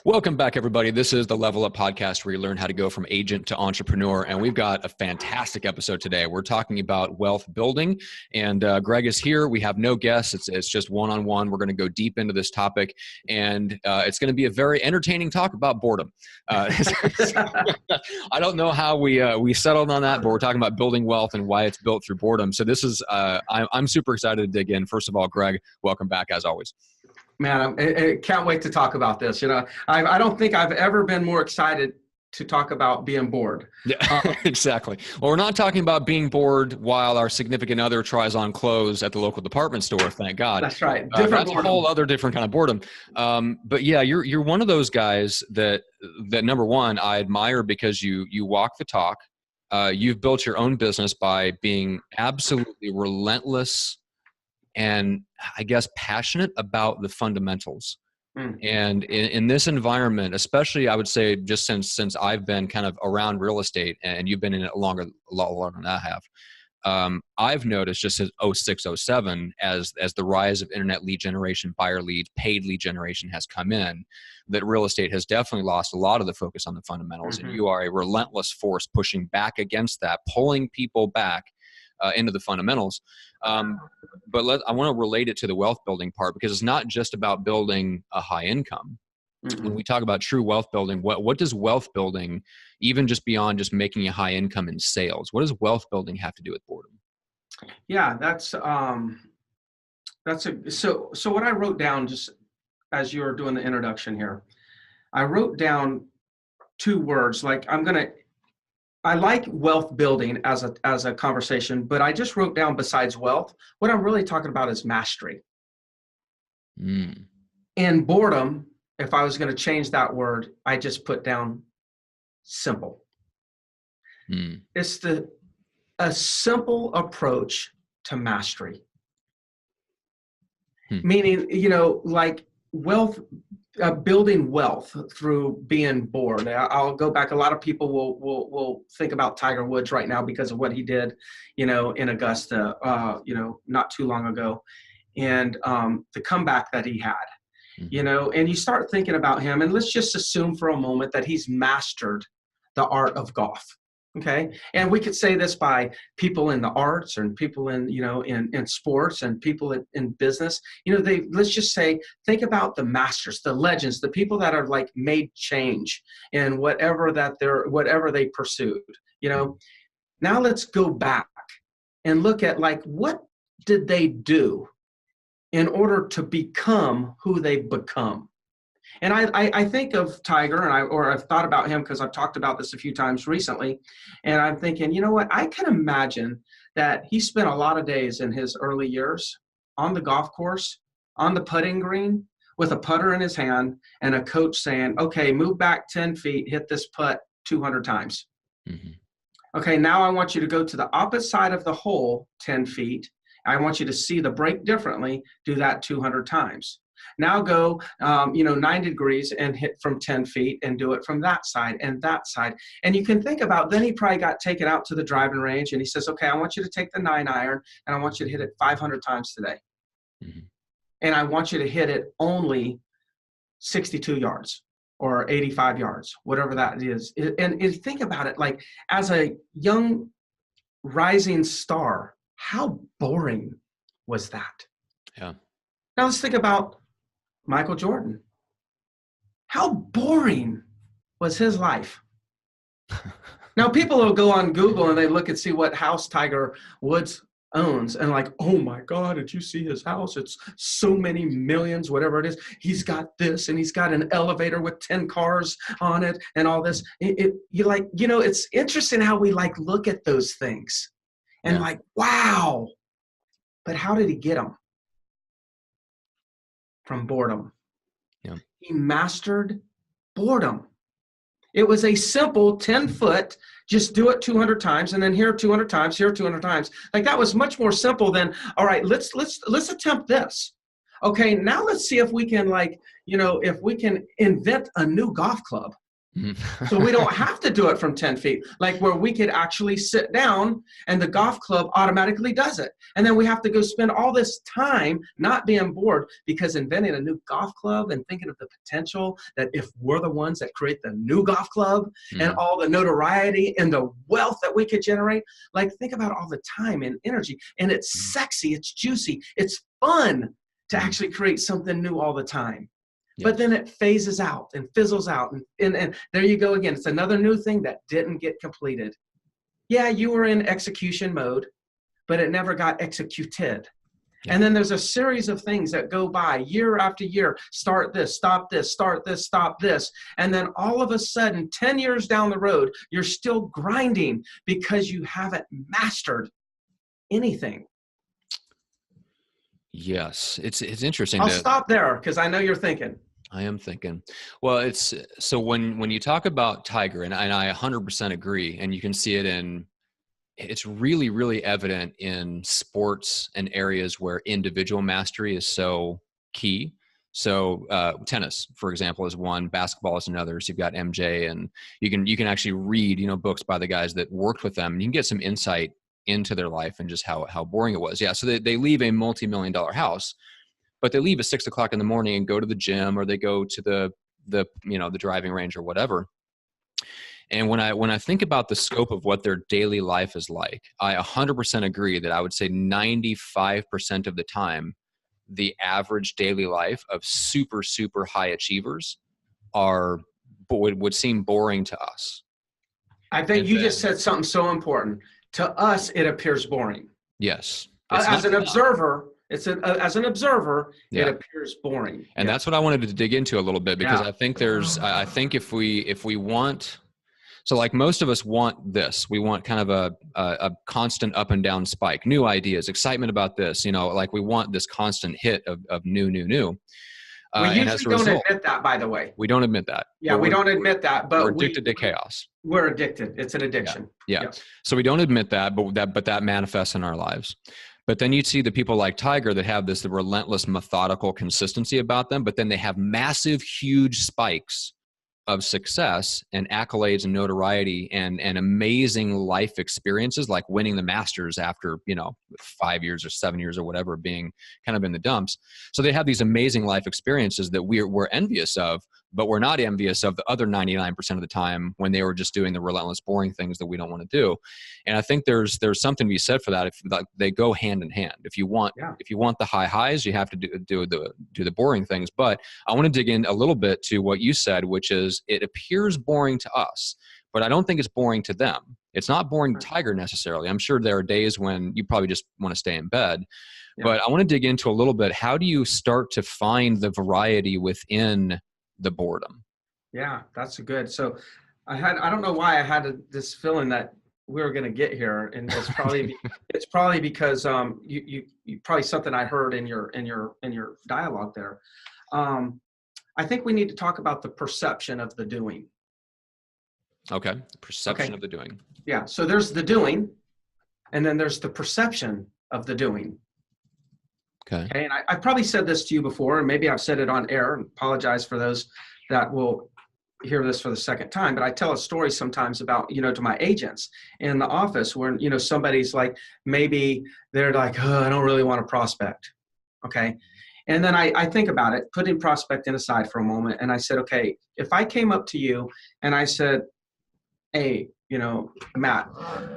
Welcome back, everybody. This is the Level Up Podcast, where you learn how to go from agent to entrepreneur. And we've got a fantastic episode today. We're talking about wealth building, and Greg is here. We have no guests. It's just one-on-one. We're going to go deep into this topic, and it's going to be a very entertaining talk about boredom. I don't know how we settled on that, but we're talking about building wealth and why it's built through boredom. So this is I'm super excited to dig in. First of all, Greg, welcome back as always. Man, I can't wait to talk about this. I don't think I've ever been more excited to talk about being bored. Yeah, exactly. Well, we're not talking about being bored while our significant other tries on clothes at the local department store. Thank God. That's right. That's a whole other different kind of boredom. But yeah, you're one of those guys that number one, I admire because you walk the talk. You've built your own business by being absolutely relentless and I guess passionate about the fundamentals. And in this environment, especially I would say just since I've been kind of around real estate, and you've been in it a lot longer than I have, I've noticed just as 06, 07, as the rise of internet lead generation, buyer lead, paid lead generation has come in, that real estate has definitely lost a lot of the focus on the fundamentals. And you are a relentless force pushing back against that, pulling people back into the fundamentals. But I want to relate it to the wealth building part, because it's not just about building a high income. When we talk about true wealth building, what does wealth building, even just beyond just making a high income in sales, what does wealth building have to do with boredom? Yeah, so what I wrote down just as you were doing the introduction here, I wrote down two words. I like wealth building as a conversation, but I just wrote down, besides wealth, what I'm really talking about is mastery. And boredom, if I was going to change that word, I just put down simple. It's a simple approach to mastery. Meaning, like wealth, building wealth through being bored. I'll go back. A lot of people will think about Tiger Woods right now because of what he did, in Augusta, not too long ago, and the comeback that he had, and you start thinking about him, and let's just assume for a moment that he's mastered the art of golf. Okay. And we could say this by people in the arts and people in, in sports and people in business. Let's just say, think about the masters, the legends, the people that are like made change in whatever they pursued. Now let's go back and look at what did they do in order to become who they've become. And I think of Tiger, or I've thought about him because I've talked about this a few times recently, and I'm thinking, you know what? I can imagine that he spent a lot of days in his early years on the golf course, on the putting green, with a putter in his hand, and a coach saying, okay, move back 10 feet, hit this putt 200 times. Okay, now I want you to go to the opposite side of the hole 10 feet. I want you to see the break differently, do that 200 times. Now go, 90 degrees and hit from 10 feet and do it from that side and that side. And you can think about, then he probably got taken out to the driving range and he says, okay, I want you to take the 9-iron and I want you to hit it 500 times today. And I want you to hit it only 62 yards or 85 yards, whatever that is. And think about it, like as a young rising star, how boring was that? Yeah. Now let's think about Michael Jordan. How boring was his life? Now people will go on Google and they look and see what house Tiger Woods owns and like, oh my God, did you see his house? It's so many millions, whatever it is. He's got this and he's got an elevator with 10 cars on it and all this. It's interesting how we look at those things and wow, but how did he get them? From boredom. Yeah. He mastered boredom. It was a simple 10-foot, just do it 200 times, and then here 200 times, here 200 times. Like that was much more simple than, all right, let's attempt this. Okay, now let's see if we can if we can invent a new golf club. Mhm. So we don't have to do it from 10 feet, like where we could actually sit down and the golf club automatically does it. And then we have to go spend all this time not being bored because inventing a new golf club and thinking of the potential that if we're the ones that create the new golf club and Mhm. all the notoriety and the wealth that we could generate, like think about all the time and energy. And it's Mhm. sexy, it's juicy, it's fun to Mhm. actually create something new all the time. But then Yes. it phases out and fizzles out. And there you go again. It's another new thing that didn't get completed. Yeah, you were in execution mode, but it never got executed. Yeah. And then there's a series of things that go by year after year. Start this, stop this, start this, stop this. And then all of a sudden, 10 years down the road, you're still grinding because you haven't mastered anything. Yes. It's interesting I'll that stop there because I know you're thinking. I am thinking. Well, it's so when you talk about Tiger, and I 100% agree, and you can see it in it's really, really evident in sports and areas where individual mastery is so key. So tennis, for example, is one. Basketball is another. So you've got MJ, and you can actually read books by the guys that worked with them, and you can get some insight into their life and just how boring it was. Yeah. So they leave a multi-million-dollar house, but they leave at 6 o'clock in the morning and go to the gym, or they go to the driving range or whatever. And when I think about the scope of what their daily life is like, I 100% agree that I would say 95% of the time, the average daily life of super, super high achievers would seem boring to us. I think And you just then, said something so important. To us, it appears boring. yes, it's As not an to them. observer, as an observer, it Yeah. appears boring. And Yeah, that's what I wanted to dig into a little bit, because yeah, I think if we want, so like most of us want this, we want kind of a constant up and down spike, new ideas, excitement about this, like we want this constant hit of new. we And as usually a don't result, admit that, by the way. we don't admit that, Yeah, but we we're, don't we're, admit that, we're but addicted to chaos. we're addicted. It's an Yeah. addiction. Yeah. Yeah, So we don't admit that, but that manifests in our lives. But then you see the people like Tiger that have this relentless, methodical consistency about them, but then they have massive, huge spikes of success and accolades and notoriety and amazing life experiences, like winning the Masters after 5 years or 7 years or whatever, being kind of in the dumps. So they have these amazing life experiences that we're envious of, but we're not envious of the other 99% of the time when they were just doing the relentless, boring things that we don't want to do. And I think there's something to be said for that. If like, they go hand in hand. If you want yeah. the high highs, you have to do the boring things. But I want to dig in a little bit to what you said, which is it appears boring to us, but I don't think it's boring to them. It's not boring to Tiger necessarily. I'm sure there are days when you probably just want to stay in bed. Yeah. But I want to dig into a little bit. How do you start to find the variety within the boredom? Yeah, that's good. So I don't know why I had this feeling that we were going to get here, and it's probably because you probably something I heard in your dialogue there. I think we need to talk about the perception of the doing. Okay. Perception Okay. of the doing. Yeah. So there's the doing, and then there's the perception of the doing. Okay. Okay. And I probably said this to you before, and maybe I've said it on air, and apologize for those that will hear this for the second time, but I tell a story sometimes about, to my agents in the office where, somebody's like, maybe they're like, oh, I don't really want to prospect. Okay. And then I think about it, putting prospecting aside for a moment. And I said, okay, if I came up to you and I said, hey, Matt,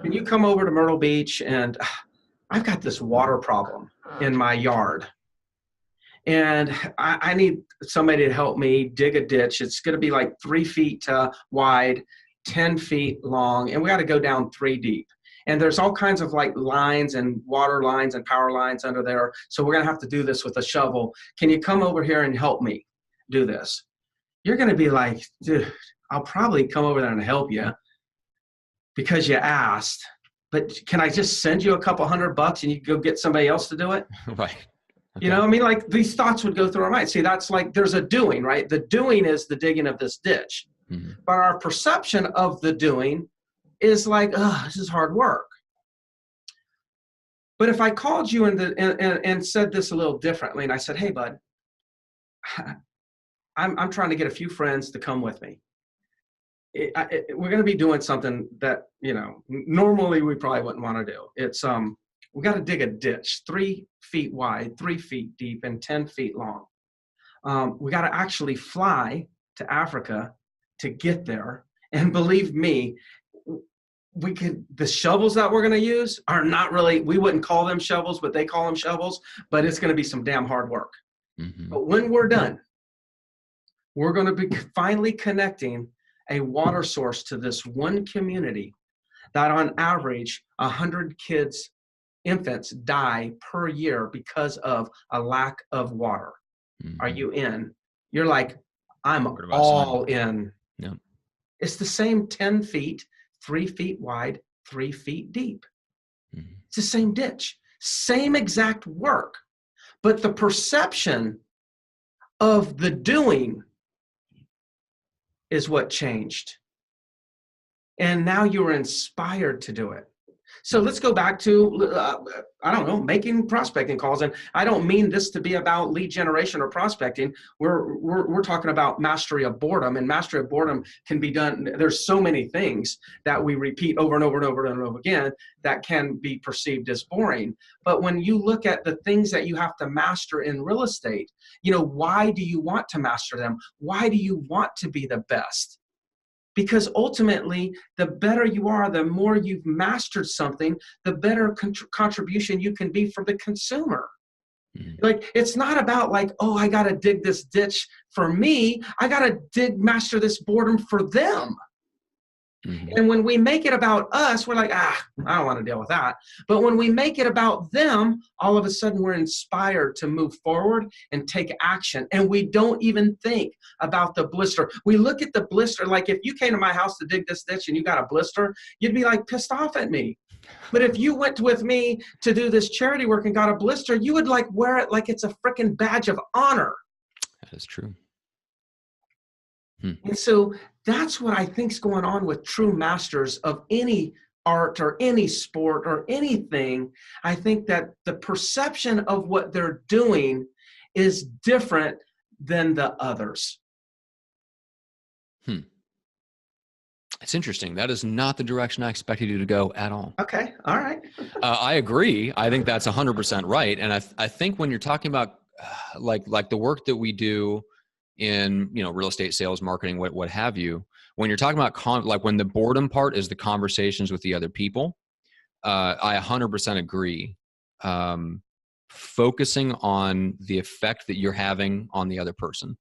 can you come over to Myrtle Beach? And I've got this water problem in my yard. And I need somebody to help me dig a ditch. It's going to be like 3 feet wide, 10 feet long, and we got to go down 3 deep. And there's all kinds of like lines and water lines and power lines under there. So we're going to have to do this with a shovel. Can you come over here and help me do this? You're going to be like, dude, I'll probably come over there and help you because you asked. But can I just send you a couple $100 and you go get somebody else to do it? Right. Okay. Like these thoughts would go through our mind. See, that's like there's a doing, right? The doing is the digging of this ditch. Mm-hmm. But our perception of the doing is like, oh, this is hard work. But if I called you and said this a little differently, and I said, hey, bud, I'm trying to get a few friends to come with me. we're going to be doing something that, normally we probably wouldn't want to do. It's, we got to dig a ditch 3 feet wide, 3 feet deep, and 10 feet long. We got to actually fly to Africa to get there. And believe me, the shovels that we're going to use are not really, we wouldn't call them shovels, but they call them shovels, but it's going to be some damn hard work. Mm-hmm. But when we're done, we're going to be finally connecting a water source to this one community that on average 100 infants die per year because of a lack of water. Mm-hmm. Are you in? You're like, I'm all in. Yeah. It's the same 10 feet, 3 feet wide, 3 feet deep. Mm-hmm. It's the same ditch, same exact work. But the perception of the doing is what changed. And now you're inspired to do it. So let's go back to, I don't know, making prospecting calls. And I don't mean this to be about lead generation or prospecting. We're talking about mastery of boredom, and mastery of boredom can be done. There's so many things that we repeat over and over and over and over again that can be perceived as boring. But when you look at the things that you have to master in real estate, why do you want to master them? Why do you want to be the best? Because ultimately, the better you are, the more you've mastered something, the better contribution you can be for the consumer. Mm-hmm. Like, it's not about like, oh, I got to dig this ditch for me. I got to master this boredom for them. Mm-hmm. And when we make it about us, we're like, I don't want to deal with that. But when we make it about them, all of a sudden we're inspired to move forward and take action. And we don't even think about the blister. We look at the blister, like if you came to my house to dig this ditch and you got a blister, you'd be like pissed off at me. But if you went with me to do this charity work and got a blister, you would like wear it like it's a freaking badge of honor. That is true. And so that's what I think is going on with true masters of any art or any sport or anything. I think that the perception of what they're doing is different than the others. It's interesting. That is not the direction I expected you to go at all. Okay. All right. I agree. I think that's 100% right. And I think when you're talking about like the work that we do in real estate sales, marketing, what have you, when you're talking about like when the boredom part is the conversations with the other people, I 100% agree. Focusing on the effect that you're having on the other person,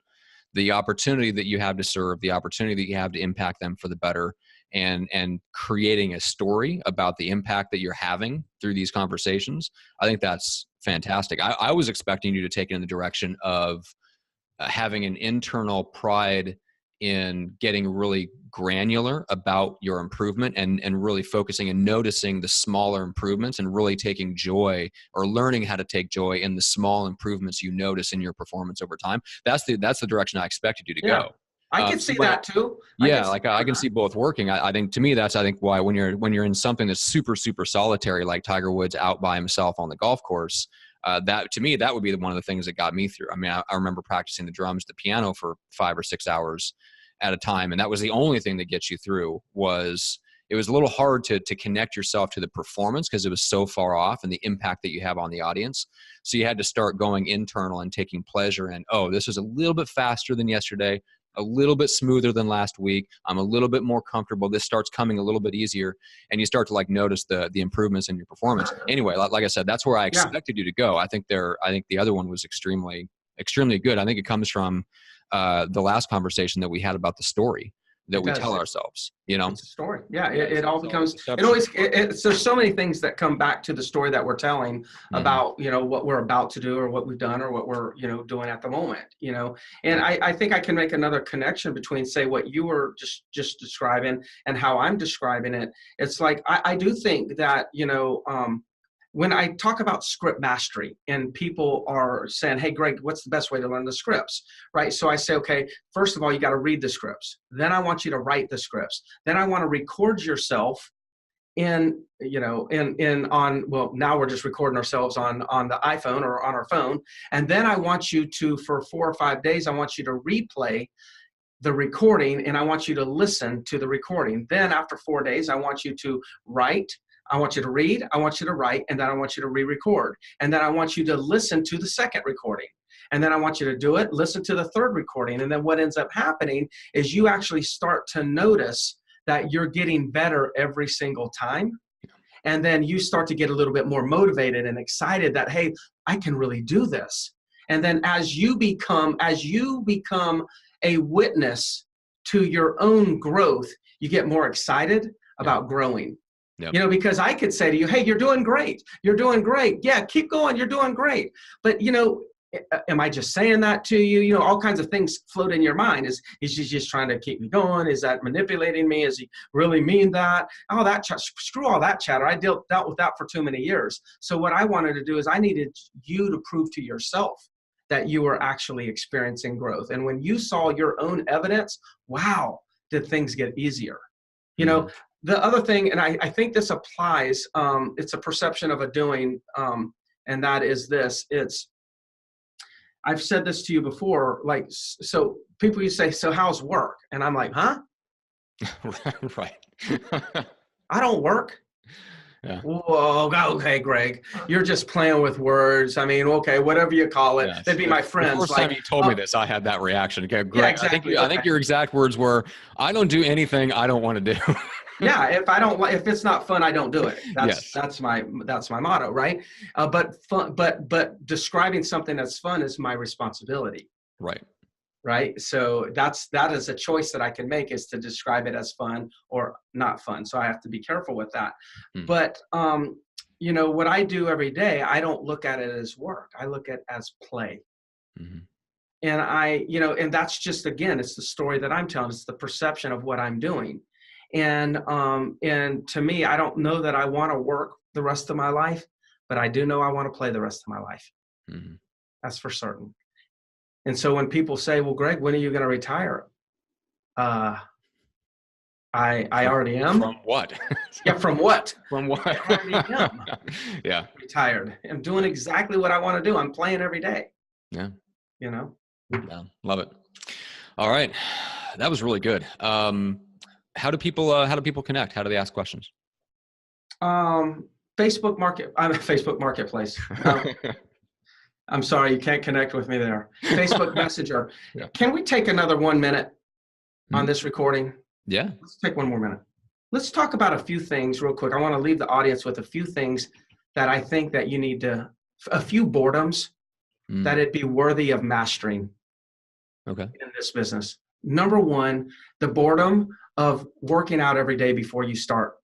the opportunity that you have to serve, the opportunity that you have to impact them for the better, and creating a story about the impact that you're having through these conversations. I think that's fantastic. I was expecting you to take it in the direction of having an internal pride in getting really granular about your improvement and really focusing and noticing the smaller improvements and really taking joy or learning how to take joy in the small improvements you notice in your performance over time. That's the direction I expected you to go. I can see that too. I can see both working. I think to me, that's why when you're in something that's super, super solitary, like Tiger Woods out by himself on the golf course, that to me, that would be one of the things that got me through. I mean, I remember practicing the drums, the piano for 5 or 6 hours at a time. And that was the only thing that gets you through. It was a little hard to connect yourself to the performance because it was so far off and the impact that you have on the audience. So you had to start going internal and taking pleasure in, oh, this is a little bit faster than yesterday, a little bit smoother than last week. I'm a little bit more comfortable. This starts coming a little bit easier. And you start to notice the improvements in your performance. Anyway, like I said, that's where I expected you to go. I think the other one was extremely, extremely good. I think it comes from the last conversation that we had about the story that we tell ourselves, It's a story. Yeah. It all becomes, there's so many things that come back to the story that we're telling about, what we're about to do or what we've done or what we're, doing at the moment, and I think I can make another connection between, say, what you were just describing and how I'm describing it. It's like, I do think that, when I talk about script mastery and people are saying, hey, Greg, what's the best way to learn the scripts, right? So I say, okay, first of all, you got to read the scripts. Then I want you to write the scripts. Then I want to record yourself now we're just recording ourselves on the iPhone or on our phone. And then I want you to, for 4 or 5 days, I want you to replay the recording, and I want you to listen to the recording. Then after 4 days, I want you to write. I want you to read. I want you to write. And then I want you to re-record. And then I want you to listen to the second recording. And then I want you to do it, listen to the third recording. And then what ends up happening is you actually start to notice that you're getting better every single time. And then you start to get a little bit more motivated and excited that, hey, I can really do this. And then as you become a witness to your own growth, you get more excited about growing. Yep. You know, because I could say to you, hey, you're doing great. You're doing great. Yeah, keep going. You're doing great. But, you know, am I just saying that to you? You know, all kinds of things float in your mind. Is he just trying to keep me going? Is that manipulating me? Is he really mean that? Oh, screw all that chatter. I dealt with that for too many years. So what I wanted to do is I needed you to prove to yourself that you were actually experiencing growth. And when you saw your own evidence, wow, did things get easier? You know, the other thing, and I think this applies, it's a perception of a doing, and that is this. I've said this to you before, like, so people you say, so how's work? And I'm like, huh? Right. I don't work. Yeah. Whoa, okay, Greg, you're just playing with words. I mean, okay, whatever you call it. Yes. They'd be my friends. The first time you told me this, I had that reaction. Okay, Greg, yeah, exactly. I think your exact words were, I don't do anything I don't want to do. Yeah, if it's not fun, I don't do it. That's my motto, right? But describing something that's fun is my responsibility. Right. So that is a choice that I can make, is to describe it as fun or not fun. So I have to be careful with that. But you know, what I do every day, I don't look at it as work. I look at it as play. And and that's just, again, it's the story that I'm telling. It's the perception of what I'm doing. And to me, I don't know that I want to work the rest of my life, but I do know I want to play the rest of my life. That's for certain. And so when people say, well, Greg, when are you going to retire? I already am. From what? Yeah, from what? From what? I already am. Yeah. Retired. I'm doing exactly what I want to do. I'm playing every day. Yeah. You know? Yeah. Love it. All right. That was really good. How do people connect? How do they ask questions? Facebook Marketplace. I'm sorry, you can't connect with me there. Facebook Messenger. Yeah. Can we take another 1 minute on this recording? Yeah. Let's take 1 more minute. Let's talk about a few things real quick. I want to leave the audience with a few things that I think that you need to, a few boredoms that it'd be worthy of mastering in this business. Number one, the boredom of working out every day before you start.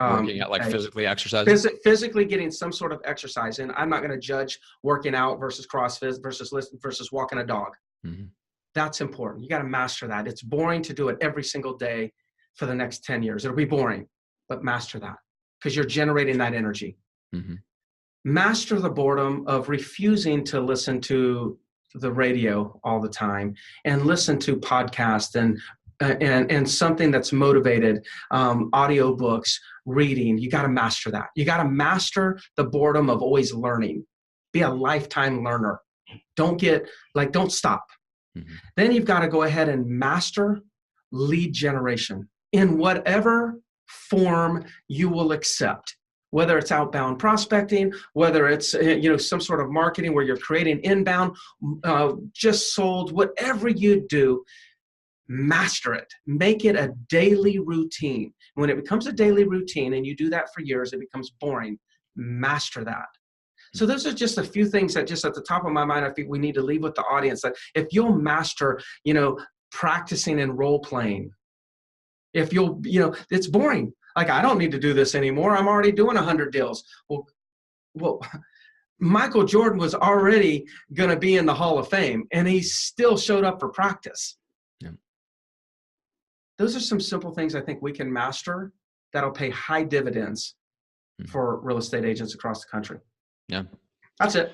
Working out, like physically exercising? Physically getting some sort of exercise. And I'm not going to judge working out versus CrossFit versus walking a dog. That's important. You got to master that. It's boring to do it every single day for the next 10 years. It'll be boring, but master that, because you're generating that energy. Master the boredom of refusing to listen to the radio all the time and listen to podcasts and something that's motivated, audiobooks, reading. You got to master that. You got to master the boredom of always learning. Be a lifetime learner. Don't stop. Then you've got to go ahead and master lead generation in whatever form you will accept, whether it's outbound prospecting, whether it's some sort of marketing where you're creating inbound, just sold, whatever you do. Master it. Make it a daily routine. When it becomes a daily routine and you do that for years, it becomes boring. Master that. So those are just a few things that just at the top of my mind, I think we need to leave with the audience, that if you'll master, practicing and role playing, if you'll, it's boring. Like, I don't need to do this anymore. I'm already doing 100 deals. Well, Michael Jordan was already going to be in the Hall of Fame, and he still showed up for practice. Those are some simple things I think we can master that'll pay high dividends for real estate agents across the country. Yeah. That's it.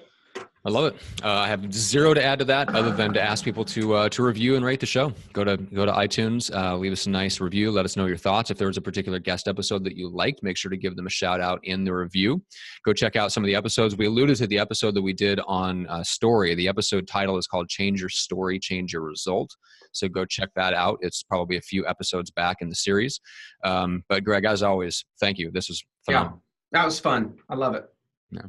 I love it. I have zero to add to that other than to ask people to review and rate the show. Go to iTunes, leave us a nice review. Let us know your thoughts. If there was a particular guest episode that you liked, make sure to give them a shout out in the review. Go check out some of the episodes. We alluded to the episode that we did on story. The episode title is called Change Your Story, Change Your Result. So go check that out. It's probably a few episodes back in the series. But Greg, as always, thank you. This was phenomenal. Yeah, that was fun. I love it. Yeah.